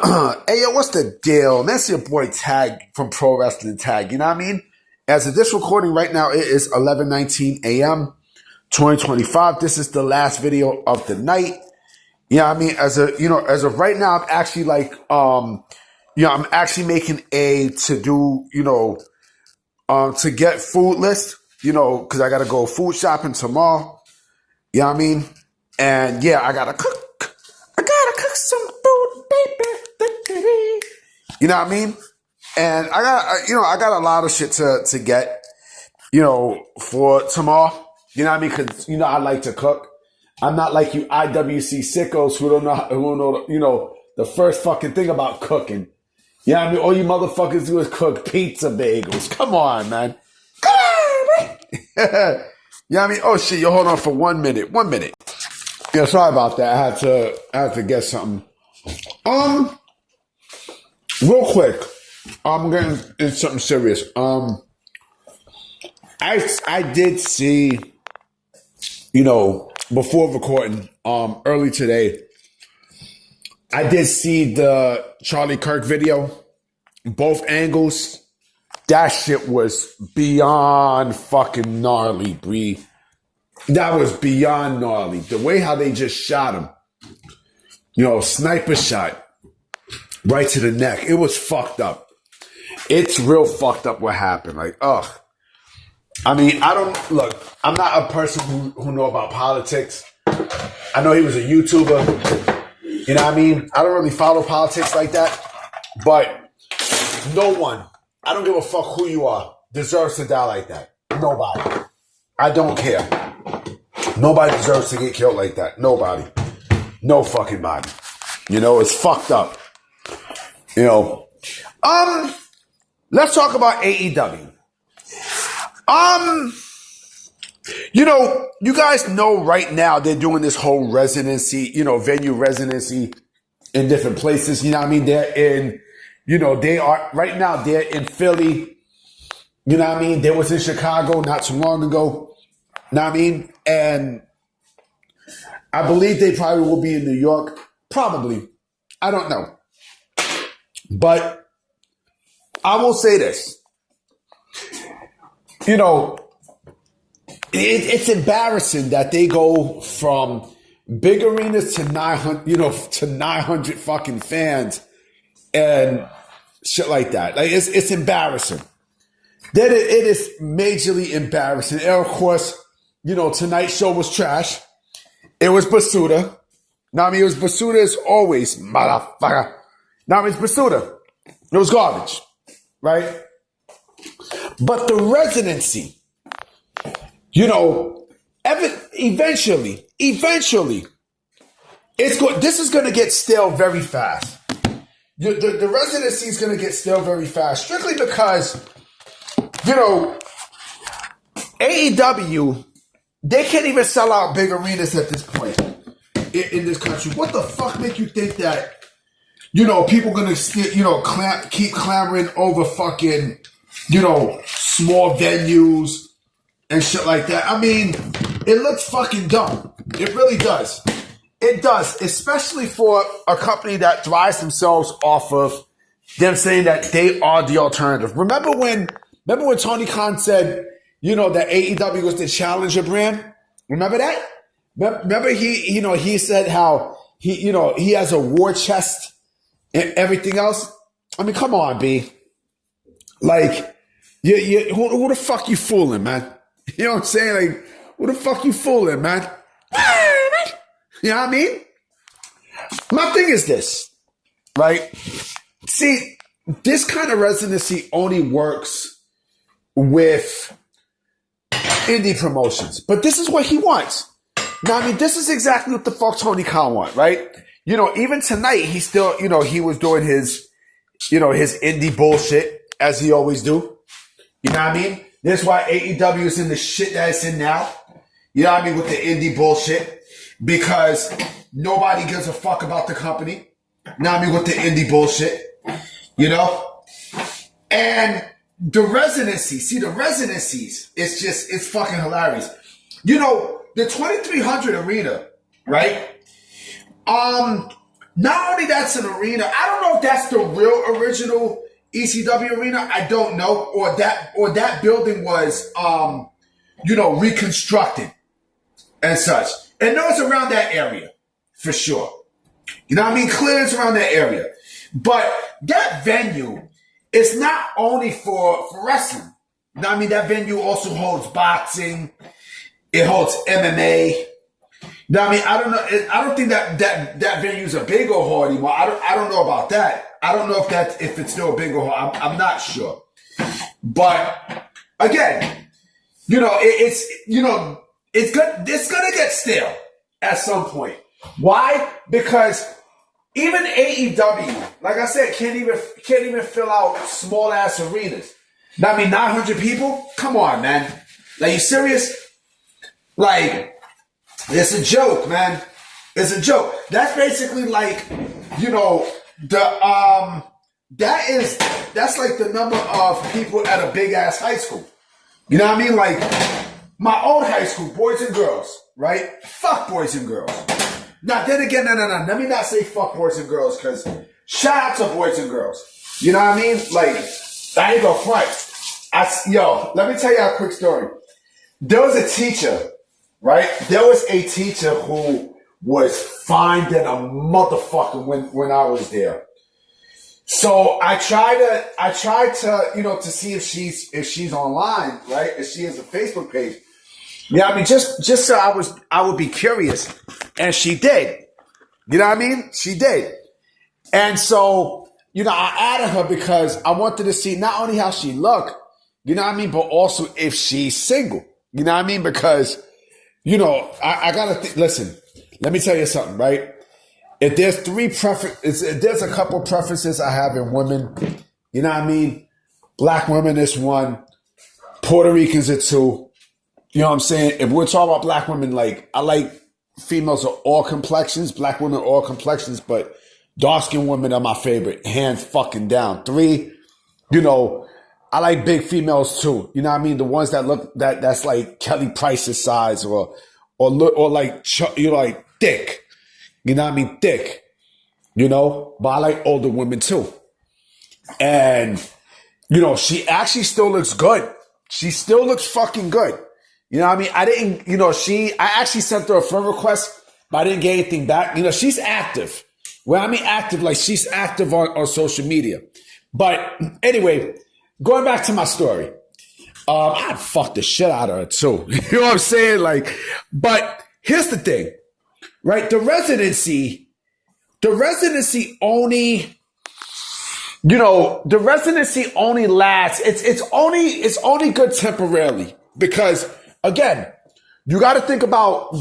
Hey, yo, what's the deal? That's your boy Tag from Pro Wrestling Tag. You know what I mean? As of this recording right now, it is 11:19 a.m. 2025. This is the last video of the night. You know what I mean? As of right now, I'm actually I'm actually making a to do, to get food list, because I gotta go food shopping tomorrow. You know what I mean? And yeah, I gotta cook some food, baby. You know what I mean? And I got a lot of shit to get, for tomorrow. You know what I mean? Because I like to cook. I'm not like you IWC sickos who don't know the first fucking thing about cooking. You know what I mean? All you motherfuckers do is cook pizza bagels. Come on, man. Come on, man. You know what I mean? Oh shit, yo, hold on for 1 minute. 1 minute. Yeah, sorry about that. I had to get something. Real quick. I'm getting into something serious. I did see, before recording, early today, I did see the Charlie Kirk video, both angles. That shit was beyond fucking gnarly, Bree. That was beyond gnarly. The way how they just shot him, sniper shot right to the neck. It was fucked up. It's real fucked up what happened. Like, ugh. I mean, I'm not a person who know about politics. I know he was a YouTuber. You know what I mean? I don't really follow politics like that. But no one, I don't give a fuck who you are, deserves to die like that. Nobody. I don't care. Nobody deserves to get killed like that. Nobody. No fucking body. It's fucked up. Let's talk about AEW. You guys know right now they're doing this whole residency, venue residency in different places. You know what I mean? They're in Philly. You know what I mean? They was in Chicago not too long ago. You know what I mean? And I believe they probably will be in New York. Probably. I don't know. But I will say this. It's embarrassing that they go from big arenas to 900 fucking fans and shit like that. Like it's embarrassing. Then it is majorly embarrassing. And of course, tonight's show was trash. It was Basuda. Now I mean, it was Basuda as always, motherfucker. Now I mean, it's Basuda. It was garbage, right? But the residency, eventually, this is going to get stale very fast. The residency is going to get stale very fast, strictly because, AEW, they can't even sell out big arenas at this point in this country. What the fuck make you think that, people going to still, keep clamoring over fucking, small venues and shit like that? I mean, it looks fucking dumb. It really does. It does, especially for a company that thrives themselves off of them saying that they are the alternative. Remember when Tony Khan said, that AEW was the challenger brand? Remember that? Remember he said how he has a war chest and everything else? I mean, come on, B. Like, who the fuck you fooling, man? You know what I'm saying? Like, who the fuck you fooling, man? You know what I mean? My thing is this, right? See, this kind of residency only works with indie promotions. But this is what he wants. Now, I mean, this is exactly what the fuck Tony Khan wants, right? Even tonight, he still, he was doing his, his indie bullshit, as he always do. You know what I mean? That's why AEW is in the shit that it's in now. You know what I mean? With the indie bullshit. Because nobody gives a fuck about the company. You know what I mean? With the indie bullshit. And the residencies, it's fucking hilarious. The 2300 arena, right? Not only that's an arena, I don't know if that's the real original ECW arena. I don't know, or that building was reconstructed and such. And no, it's around that area for sure. You know what I mean? Clear it's around that area. But that venue is not only for wrestling. You know what I mean? That venue also holds boxing. It holds MMA. You know what I mean? I don't know. I don't think that venue is a bingo hall anymore. I don't know about that. I don't know if it's still a bingo hall. I'm not sure. But again, it's good. It's gonna get stale at some point. Why? Because even AEW, like I said, can't even fill out small ass arenas. I mean, 900 people? Come on, man. Like, you serious? Like, it's a joke, man. It's a joke. That's basically like, that's like the number of people at a big ass high school. You know what I mean? Like, my old high school, boys and girls, right? Fuck boys and girls. Now, then again, no. Let me not say fuck boys and girls, because shout out to boys and girls. You know what I mean? Like, I ain't gonna front. Let me tell you a quick story. There was a teacher, right? There was a teacher who was fine than a motherfucker when I was there. So I tried to see if she's online, right? If she has a Facebook page. Yeah, I mean, just so I would be curious. And she did. You know what I mean? She did. And so, I added her because I wanted to see not only how she looked, you know what I mean, but also if she's single. You know what I mean? Because, I gotta listen, let me tell you something, right? If there's a couple preferences I have in women, you know what I mean? Black women is one, Puerto Ricans are two. You know what I'm saying? If we're talking about black women, like, I like females of all complexions, black women all complexions, but dark-skinned women are my favorite, hands fucking down. 3, I like big females too. You know what I mean? The ones that look that's like Kelly Price's size or like like thick. You know what I mean? Thick. But I like older women too. And she actually still looks good. She still looks fucking good. You know what I mean? I didn't, I actually sent her a friend request, but I didn't get anything back. She's active. Well, I mean active, like she's active on social media. But anyway, going back to my story, I'd fuck the shit out of her too. You know what I'm saying? Like, but here's the thing, right? The residency only, the residency only lasts. It's only good temporarily because, again, you got to think about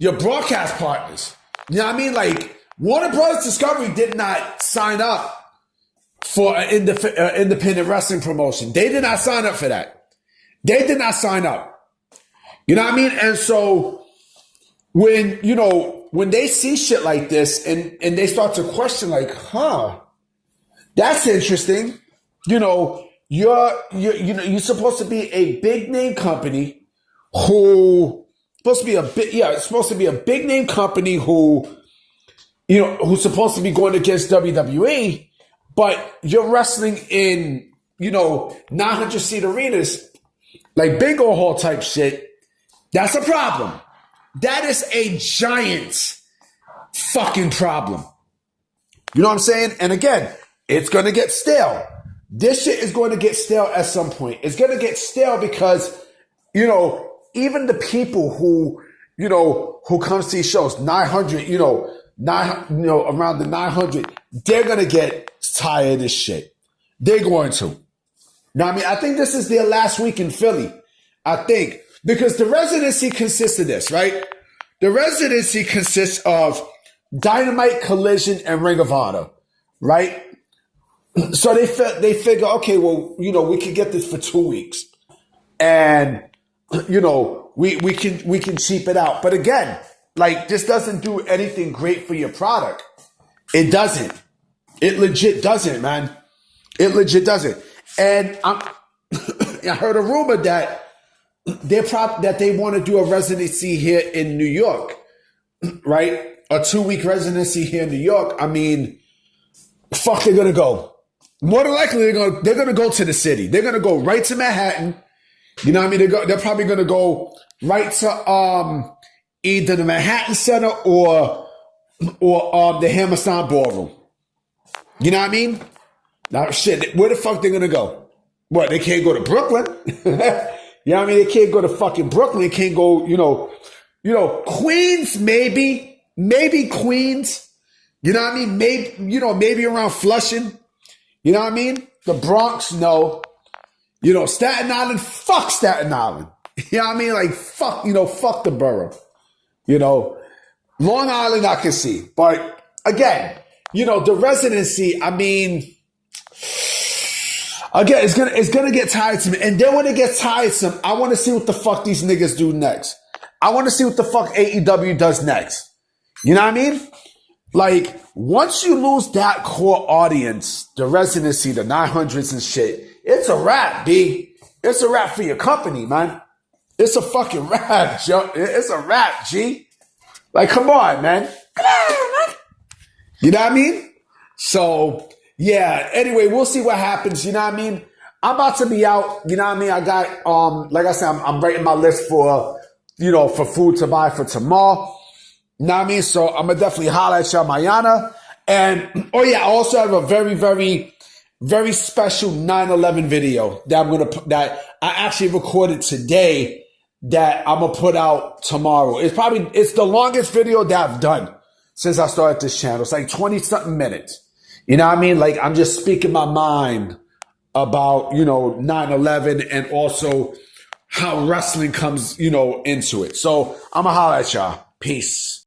your broadcast partners. You know what I mean? Like, Warner Brothers Discovery did not sign up for an independent wrestling promotion. They did not sign up for that. They did not sign up. You know what I mean? And so when they see shit like this and they start to question, like, that's interesting. You're supposed to be a big name company it's supposed to be a big name company who's supposed to be going against WWE, but you're wrestling in, 900 seat arenas, like bingo hall type shit. That's a problem. That is a giant fucking problem. You know what I'm saying? And again, it's going to get stale. This shit is going to get stale at some point. It's going to get stale because, even the people who comes to these shows, 900, around the 900, they're going to get tired of this shit. They're going to. Now, I mean, I think this is their last week in Philly. I think. Because the residency consists of this, right? The residency consists of Dynamite, Collision, and Ring of Honor, right? So they figure, okay, well, we can get this for 2 weeks. And, we can cheap it out. But again, like, this doesn't do anything great for your product. It doesn't. It legit doesn't, man. It legit doesn't. And I heard a rumor that that they want to do a residency here in New York, right? A 2-week residency here in New York. I mean, fuck, they're gonna go. More than likely, they're gonna go to the city. They're gonna go right to Manhattan. You know what I mean? They're probably gonna go right to either the Manhattan Center or the Hammerstein Ballroom. You know what I mean? Now, shit, where the fuck they gonna go? What, they can't go to Brooklyn? You know what I mean? They can't go to fucking Brooklyn. They can't go, Queens, maybe Queens. You know what I mean? Maybe around Flushing. You know what I mean? The Bronx, no. Staten Island, fuck Staten Island. You know what I mean? Like, fuck the borough. Long Island I can see. But again, the residency, I mean, again, it's gonna get tiresome. And then when it gets tiresome, I want to see what the fuck these niggas do next. I want to see what the fuck AEW does next. You know what I mean? Like, once you lose that core audience, the residency, the 900s and shit, it's a wrap, B. It's a wrap for your company, man. It's a fucking wrap, Joe. It's a wrap, G. Like, come on, man. Come on, man. You know what I mean? So, yeah. Anyway, we'll see what happens. You know what I mean? I'm about to be out. You know what I mean? I got, like I said, I'm writing my list for food to buy for tomorrow. You know what I mean? So I'm going to definitely holler at y'all mañana. And, oh yeah, I also have a very, very, very special 9/11 video that I actually recorded today that I'm going to put out tomorrow. It's the longest video that I've done since I started this channel. It's like 20 something minutes. You know what I mean? Like, I'm just speaking my mind about, 9/11 and also how wrestling comes, into it. So I'm going to holler at y'all. Peace.